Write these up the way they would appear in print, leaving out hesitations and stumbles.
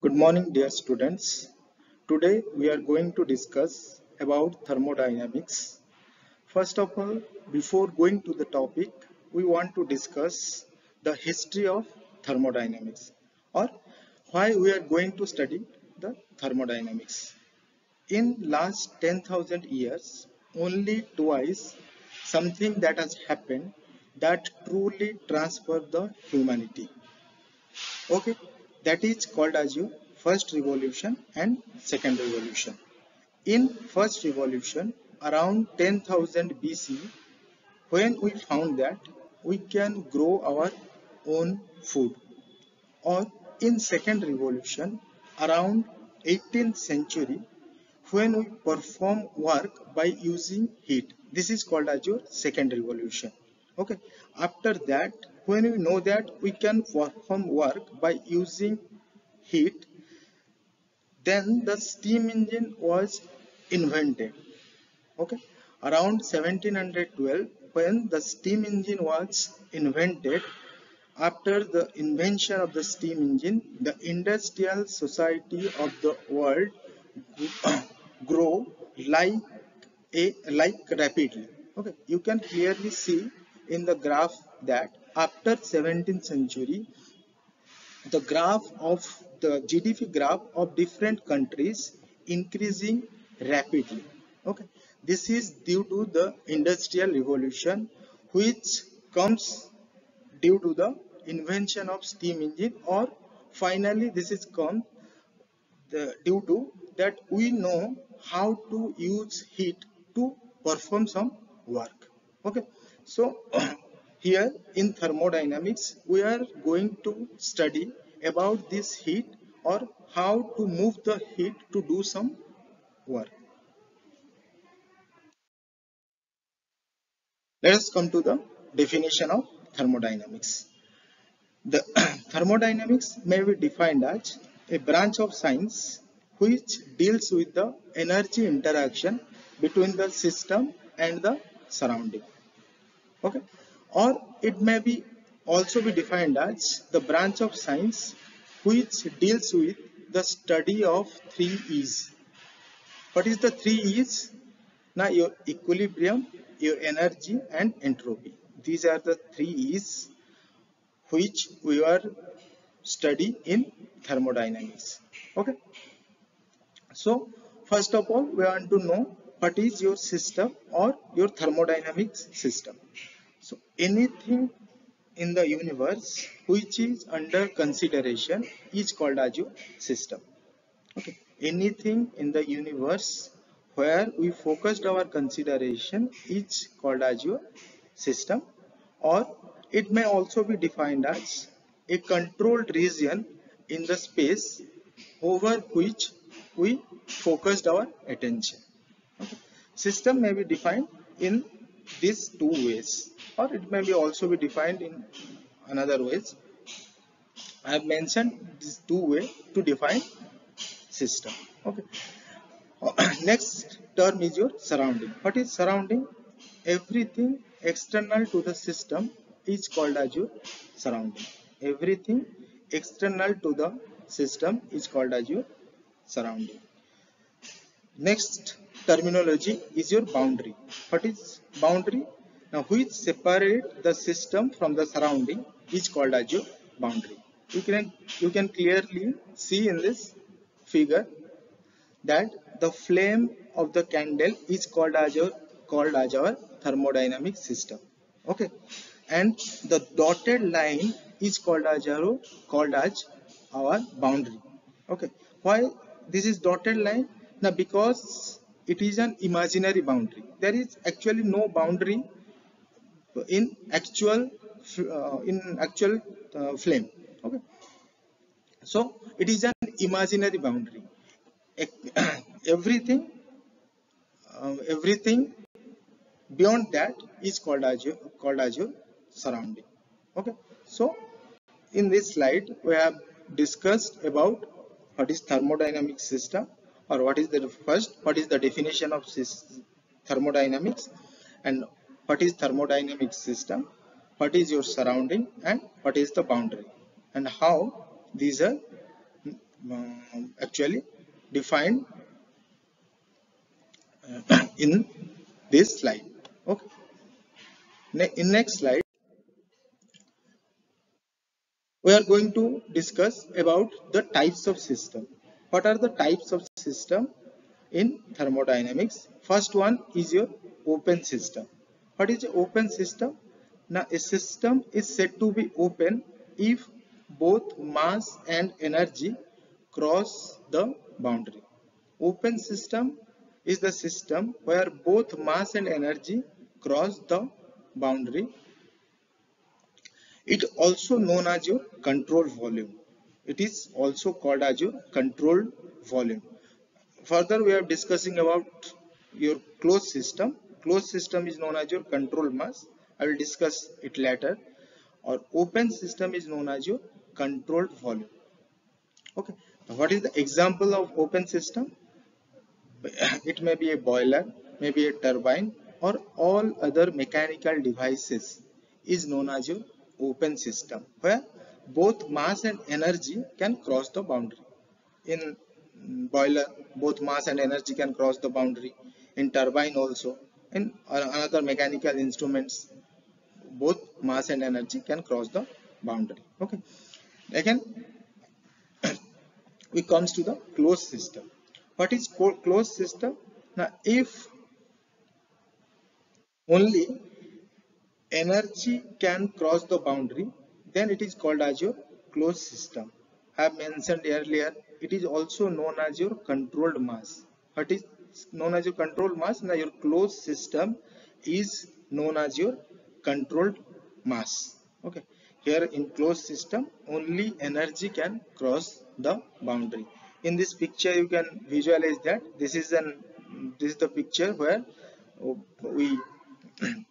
Good morning, dear students. Today we are going to discuss about thermodynamics. First of all, before going to the topic, we want to discuss the history of thermodynamics or why we are going to study the thermodynamics. In last 10,000 years, only twice something that has happened that truly transformed the humanity. Okay, that is called as your first revolution and second revolution. In first revolution, around 10,000 BC, when we found that we can grow our own food, or in second revolution, around 18th century, when we perform work by using heat. This is called as your second revolution. Okay. After that, when we know that we can perform work by using heat, then the steam engine was invented. Okay. Around 1712, when the steam engine was invented, after the invention of the steam engine, the industrial society of the world grow like like rapidly. Okay, you can clearly see in the graph that after 17th century, the graph of the GDP graph of different countries increasing rapidly. Okay, this is due to the industrial revolution, which comes due to the invention of steam engine, or finally this is come due to that we know how to use heat to perform some work. Okay, so here in thermodynamics we are going to study about this heat or how to move the heat to do some work. Let us come to the definition of thermodynamics. The thermodynamics may be defined as a branch of science which deals with the energy interaction between the system and the surrounding. Okay, or it may be also be defined as the branch of science which deals with the study of three E's. What is the three E's? Now, your equilibrium, your energy, and entropy. These are the three E's which we are study in thermodynamics. Okay, so first of all we want to know what is your system or your thermodynamics system. So anything in the universe which is under consideration is called as your system. Okay, anything in the universe where we focused our consideration is called as your system, or it may also be defined as a controlled region in the space over which we focused our attention. Okay. System may be defined in these two ways, or it may be also be defined in another ways. I have mentioned these two ways to define system. Okay. Next term is your surrounding. What is surrounding? Everything external to the system is called as your surrounding. Everything external to the system is called as your surrounding. Next terminology is your boundary. What is boundary? Now, which separate the system from the surrounding is called as your boundary. You can clearly see in this figure that the flame of the candle is called as our thermodynamic system. Okay, and the dotted line is called as our boundary. Okay, why this is dotted line? Now, because it is an imaginary boundary. There is actually no boundary in actual flame. Okay, so it is an imaginary boundary. Everything beyond that is called as your surrounding. Okay, so in this slide we have discussed about what is thermodynamic system, or what is the definition of thermodynamics, and what is thermodynamic system, what is your surrounding, and what is the boundary, and how these are actually defined in this slide. Okay. In next slide, we are going to discuss about the types of system. What are the types of system in thermodynamics? First one is your open system. What is open system? Now a system is said to be open if both mass and energy cross the boundary. Open system is the system where both mass and energy cross the boundary. It also known as your control volume. It is also called as your controlled volume. Further, we are discussing about your closed system. Closed system is known as your control mass. I will discuss it later. Or open system is known as your controlled volume. Okay. Now, what is the example of open system? It may be a boiler, maybe a turbine, or all other mechanical devices is known as your open system, where both mass and energy can cross the boundary. In boiler, both mass and energy can cross the boundary. In turbine also. In another mechanical instruments, both mass and energy can cross the boundary. Okay. Again, we comes to the closed system. What is closed system? Now, if only energy can cross the boundary, then it is called as your closed system. I have mentioned earlier, it is also known as your controlled mass. What is known as your controlled mass? Now your closed system is known as your controlled mass. Okay. Here in closed system, only energy can cross the boundary. In this picture, you can visualize that this is the picture where we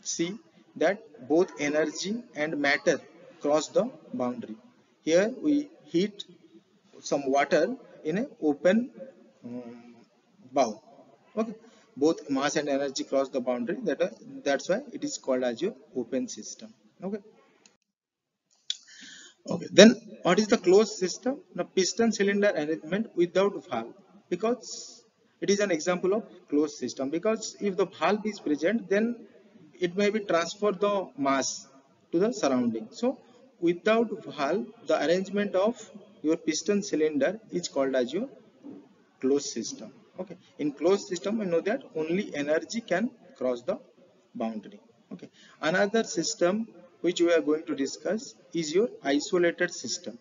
see that both energy and matter cross the boundary. Here we heat some water in an open bowl. Okay, both mass and energy cross the boundary. That's why it is called as your open system. Okay. Okay. Then what is the closed system? The piston cylinder arrangement without valve, because it is an example of closed system. Because if the valve is present, then it may be transfer the mass to the surrounding. So without valve, the arrangement of your piston cylinder is called as your closed system. Okay. In closed system, we know that only energy can cross the boundary. Okay. Another system which we are going to discuss is your isolated system.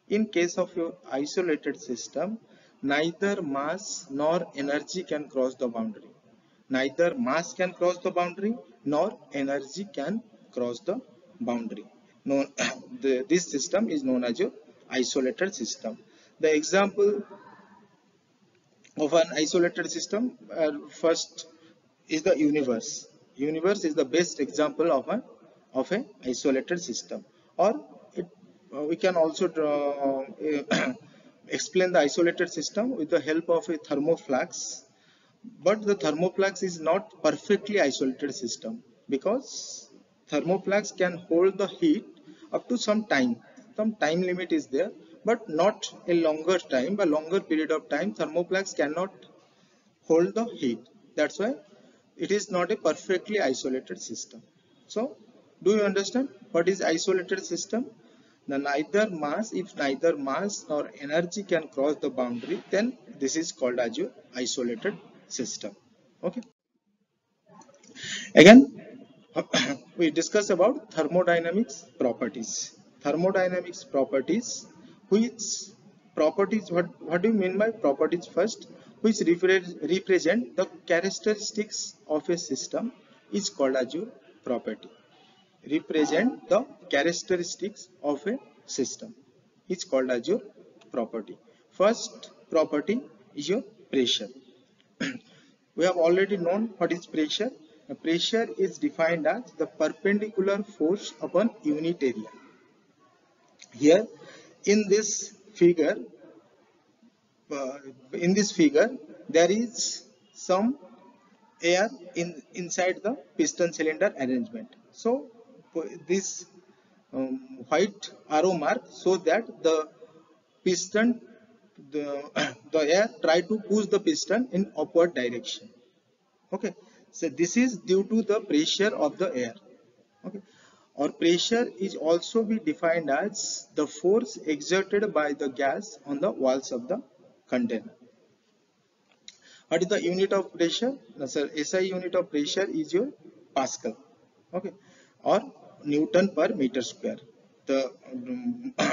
In case of your isolated system, neither mass nor energy can cross the boundary. Neither mass can cross the boundary nor energy can cross the boundary. No, this system is known as your isolated system. The example of an isolated system, first is the universe. Universe is the best example of a isolated system. Or we can also explain the isolated system with the help of a thermoflux. But the thermoflux is not perfectly isolated system, because thermoflux can hold the heat up to some time. Some time limit is there, but not a longer time. A longer period of time, thermoflux cannot hold the heat. That's why it is not a perfectly isolated system. So, do you understand what is isolated system? Now, if neither mass nor energy can cross the boundary, then this is called as your isolated system. Okay. Again, we discuss about thermodynamics properties. Thermodynamics properties, which properties, what do you mean by properties first? Which represent the characteristics of a system is called as your property. Represent the characteristics of a system is called as your property. First property is your pressure. We have already known what is pressure. The pressure is defined as the perpendicular force upon unit area. Here in this figure, there is some air inside the piston cylinder arrangement. So this white arrow mark shows that the piston the air try to push the piston in upward direction. Okay, so this is due to the pressure of the air. Okay, or pressure is also be defined as the force exerted by the gas on the walls of the container. What is the unit of pressure? No, sir, SI unit of pressure is your Pascal. Okay, or Newton per meter square. The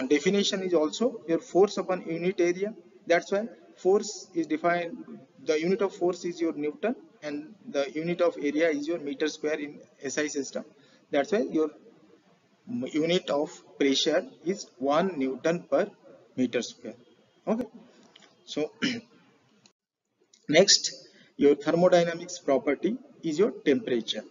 definition is also your force upon unit area. That's why force is defined. The unit of force is your Newton, and the unit of area is your meter square in SI system. That's why your unit of pressure is 1 Newton per meter square. Okay, so next, your thermodynamics property is your temperature.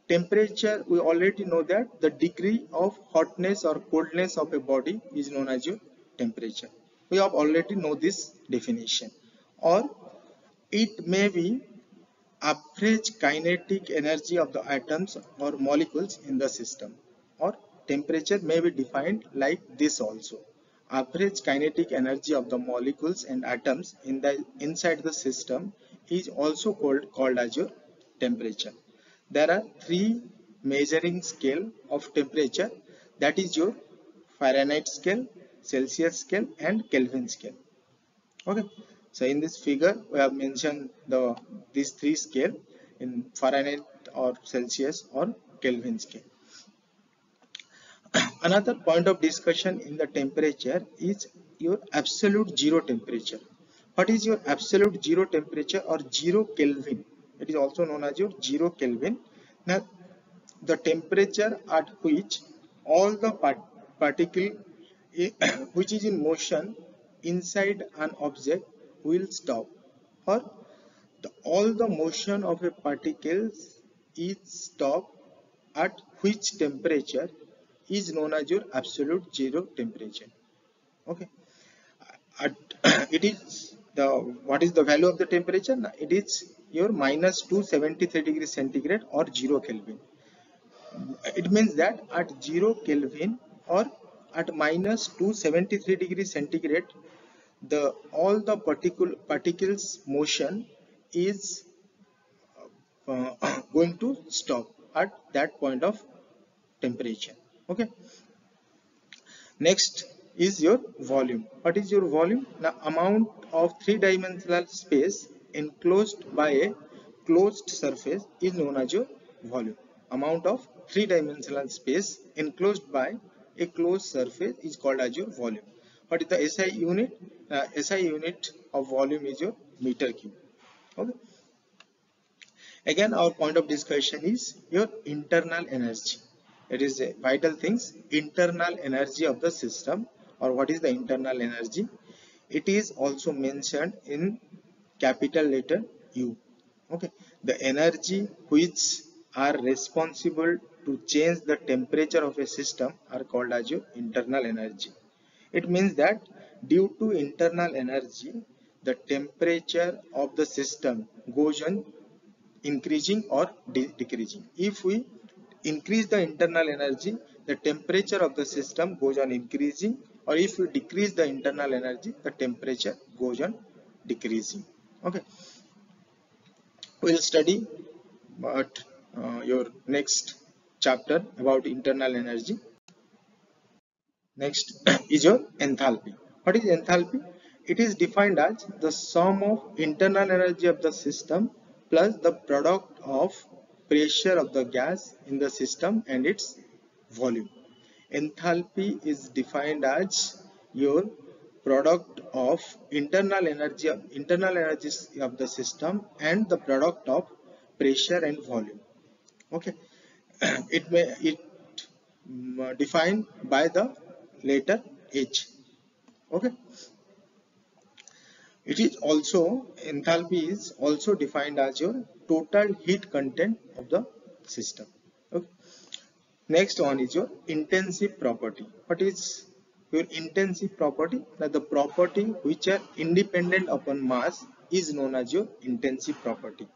Temperature, we already know that the degree of hotness or coldness of a body is known as your temperature. We have already know this definition. Or it may be average kinetic energy of the atoms or molecules in the system. Or temperature may be defined like this also. Average kinetic energy of the molecules and atoms in the inside the system is also called as your temperature. There are three measuring scale of temperature, that is your Fahrenheit scale, Celsius scale and Kelvin scale. Okay, so in this figure we have mentioned these three scale in Fahrenheit or Celsius or Kelvin scale. Another point of discussion in the temperature is your absolute zero temperature. What is your absolute zero temperature or zero Kelvin? It is also known as your zero Kelvin. Now, the temperature at which all the particle which is in motion inside an object will stop, or all the motion of a particles is stop at which temperature is known as your absolute zero temperature. Okay, at, it is the what is the value of the temperature? It is your minus 273 degrees centigrade or 0 Kelvin. It means that at 0 Kelvin or at minus 273 degrees centigrade, the all the particles motion is going to stop at that point of temperature. Okay, next is your volume. What is your volume? The amount of three-dimensional space enclosed by a closed surface is known as your volume. Amount of three-dimensional space enclosed by a closed surface is called as your volume. What is the SI unit? SI unit of volume is your meter cube. Okay. Again, our point of discussion is your internal energy. It is a vital things, internal energy of the system, or what is the internal energy? It is also mentioned in capital letter U. Okay, the energy which are responsible to change the temperature of a system are called as your internal energy. It means that due to internal energy, the temperature of the system goes on increasing or decreasing. If we increase the internal energy, the temperature of the system goes on increasing, or if we decrease the internal energy, the temperature goes on decreasing. Okay, we will study but your next chapter about internal energy. Next is your enthalpy. What is enthalpy? It is defined as the sum of internal energy of the system plus the product of pressure of the gas in the system and its volume. Enthalpy is defined as your product of internal energies of the system and the product of pressure and volume. Okay, it defined by the letter H. Okay, it is also enthalpy is also defined as your total heat content of the system. Okay. Next one is your intensive property. What is your intensive property? Now the property which are independent upon mass is known as your intensive property.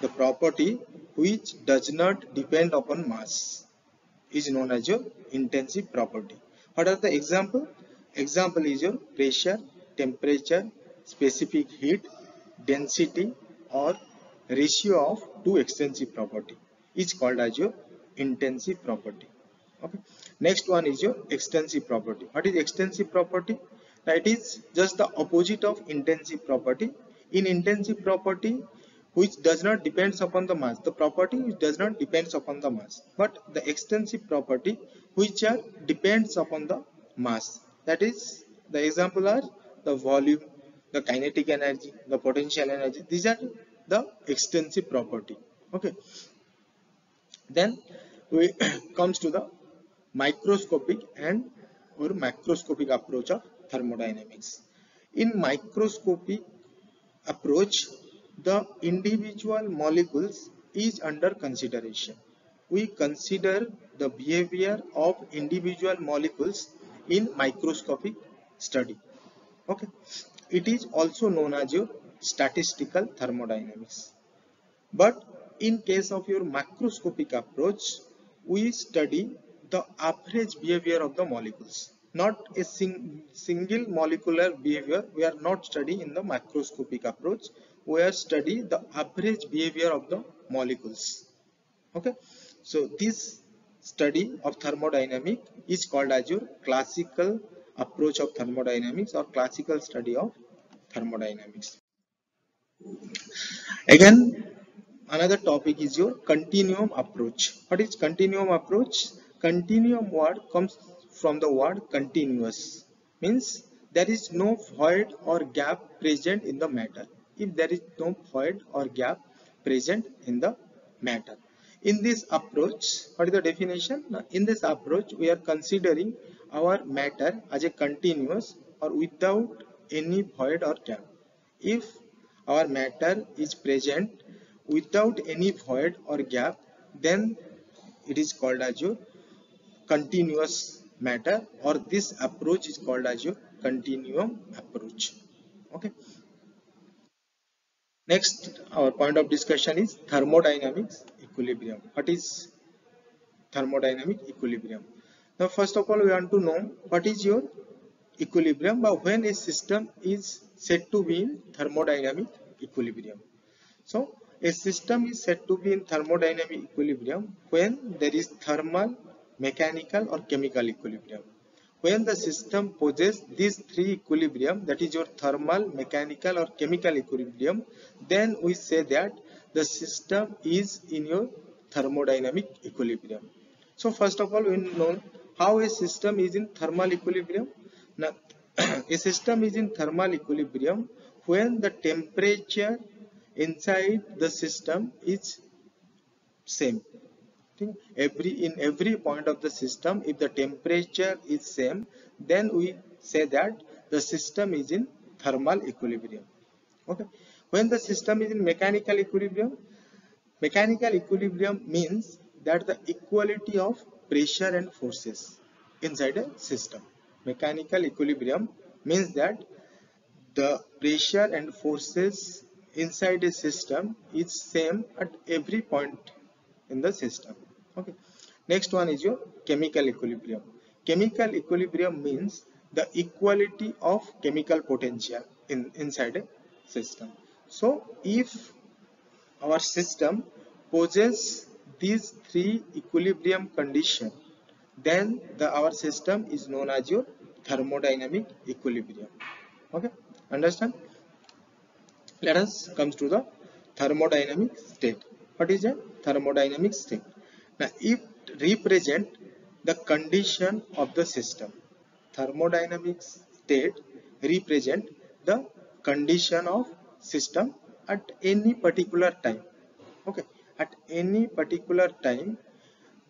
The property which does not depend upon mass is known as your intensive property. What are the example? Example is your pressure, temperature, specific heat, density or ratio of two extensive property is called as your intensive property. Okay. Next one is your extensive property. What is extensive property? That is just the opposite of intensive property. In intensive property, which does not depends upon the mass, the property which does not depends upon the mass, but the extensive property which are depends upon the mass. That is, the example are the volume, the kinetic energy, the potential energy. These are the extensive property. Okay. Then we comes to the microscopic and or macroscopic approach of thermodynamics. In microscopic approach, the individual molecules is under consideration. We consider the behavior of individual molecules in microscopic study. Okay. It is also known as your statistical thermodynamics. But in case of your macroscopic approach, we study the average behavior of the molecules, not a single molecular behavior. We are not studying in the macroscopic approach. We are studying the average behavior of the molecules. Okay, so this study of thermodynamics is called as your classical approach of thermodynamics or classical study of thermodynamics. Again, another topic is your continuum approach. What is continuum approach? Continuum word comes from the word continuous, means there is no void or gap present in the matter. If there is no void or gap present in the matter. In this approach, what is the definition? Now, in this approach, we are considering our matter as a continuous or without any void or gap. If our matter is present without any void or gap, then it is called as your continuous matter, or this approach is called as your continuum approach. Okay. Next, our point of discussion is thermodynamics equilibrium. What is thermodynamic equilibrium? Now, first of all, we want to know what is your equilibrium, but when a system is said to be in thermodynamic equilibrium. So, a system is said to be in thermodynamic equilibrium when there is thermal, mechanical or chemical equilibrium. When the system possesses these three equilibrium, that is your thermal, mechanical or chemical equilibrium, then we say that the system is in your thermodynamic equilibrium. So first of all, we know how a system is in thermal equilibrium. Now, a system is in thermal equilibrium when the temperature inside the system is same. In every point of the system, if the temperature is same, then we say that the system is in thermal equilibrium. Okay. When the system is in mechanical equilibrium means that the equality of pressure and forces inside a system. Mechanical equilibrium means that the pressure and forces inside a system is same at every point in the system. Okay. Next one is your chemical equilibrium. Chemical equilibrium means the equality of chemical potential inside a system. So if our system possesses these three equilibrium conditions, then our system is known as your thermodynamic equilibrium. Okay, understand? Let us come to the thermodynamic state. What is a thermodynamic state? Now, it represents the condition of the system. Thermodynamic state represent the condition of system at any particular time. Okay, at any particular time,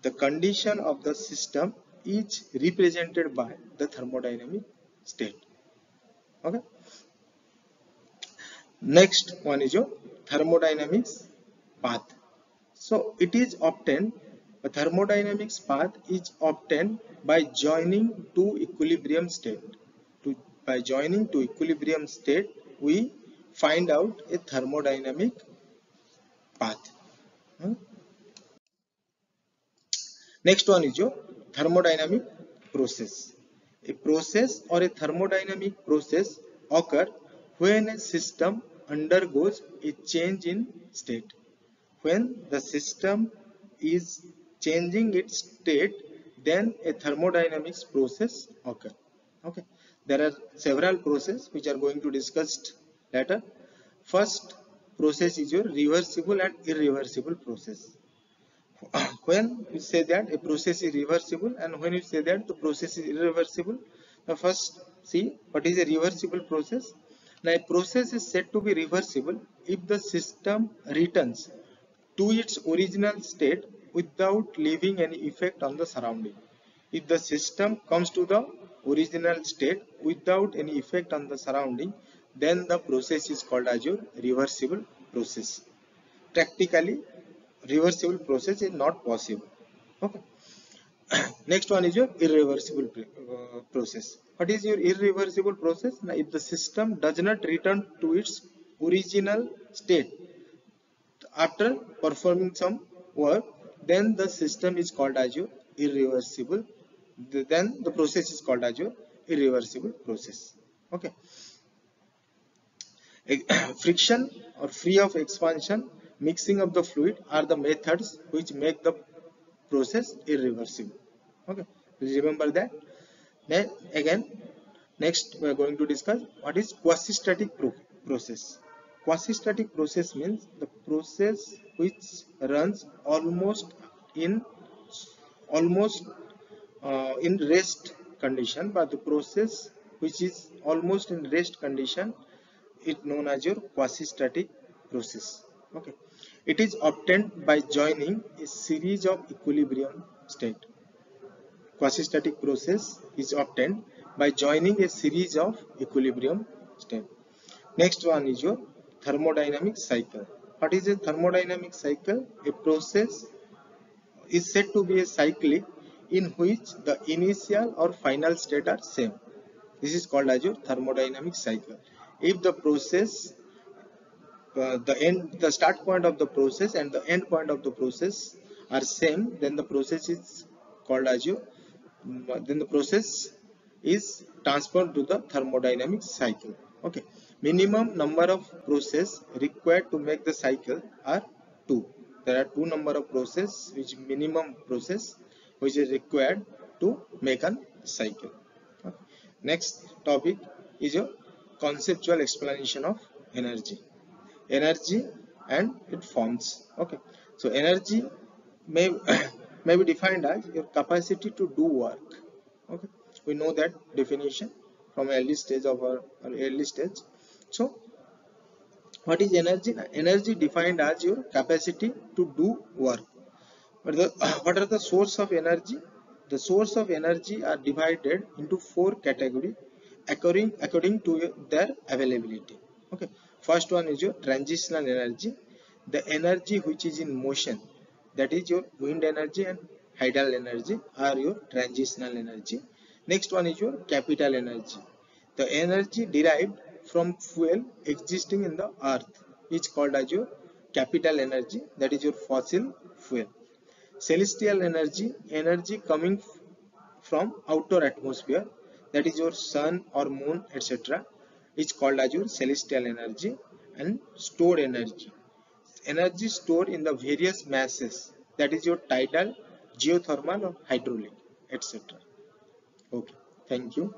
the condition of the system is represented by the thermodynamic state. Okay. Next one is your thermodynamics path. So it is obtained, a thermodynamics path is obtained by joining two equilibrium state. By joining two equilibrium state, we find out a thermodynamic path. Next one is your thermodynamic process. A process or a thermodynamic process occur when a system undergoes a change in state. When the system is changing its state, then a thermodynamics process occurs. Okay, there are several processes which are going to discussed later. First process is your reversible and irreversible process. When you say that a process is reversible and when you say that the process is irreversible, now first see what is a reversible process. Now a process is said to be reversible if the system returns to its original state without leaving any effect on the surrounding. If the system comes to the original state without any effect on the surrounding, then the process is called as your reversible process. Practically, reversible process is not possible. Okay. Next one is your irreversible process. What is your irreversible process? Now, if the system does not return to its original state after performing some work, then the system is called as your irreversible. Then the process is called as your irreversible process. Okay. Friction or free of expansion, mixing of the fluid are the methods which make the process irreversible. Okay, please remember that. Then again, next we are going to discuss what is quasi-static process. Quasi-static process means the process which runs almost in rest condition, but the process which is almost in rest condition is known as your quasi-static process. Okay, it is obtained by joining a series of equilibrium state. Quasi-static process is obtained by joining a series of equilibrium state. Next one is your thermodynamic cycle. What is a thermodynamic cycle? A process is said to be a cyclic in which the initial or final state are same. This is called as your thermodynamic cycle. If the process the start point of the process and the end point of the process are same, then the process is called as your then the process is transferred to the thermodynamic cycle. Okay, minimum number of process required to make the cycle are 2. There are 2 number of process which minimum process which is required to make a cycle. Okay. Next topic is your conceptual explanation of energy and its forms. Okay, so energy may may be defined as your capacity to do work. Okay, we know that definition from early stage of our early stage. So what is energy? Energy defined as your capacity to do work. But what are the source of energy? The source of energy are divided into 4 categories according to their availability. Okay, first one is your transitional energy, the energy which is in motion, that is your wind energy and tidal energy are your transitional energy. Next one is your capital energy, the energy derived from fuel existing in the earth is called as your capital energy, that is your fossil fuel. Celestial energy, energy coming from outer atmosphere, that is your sun or moon, etc., is called as your celestial energy. And stored energy, energy stored in the various masses, that is your tidal, geothermal or hydraulic, etc. Okay, thank you.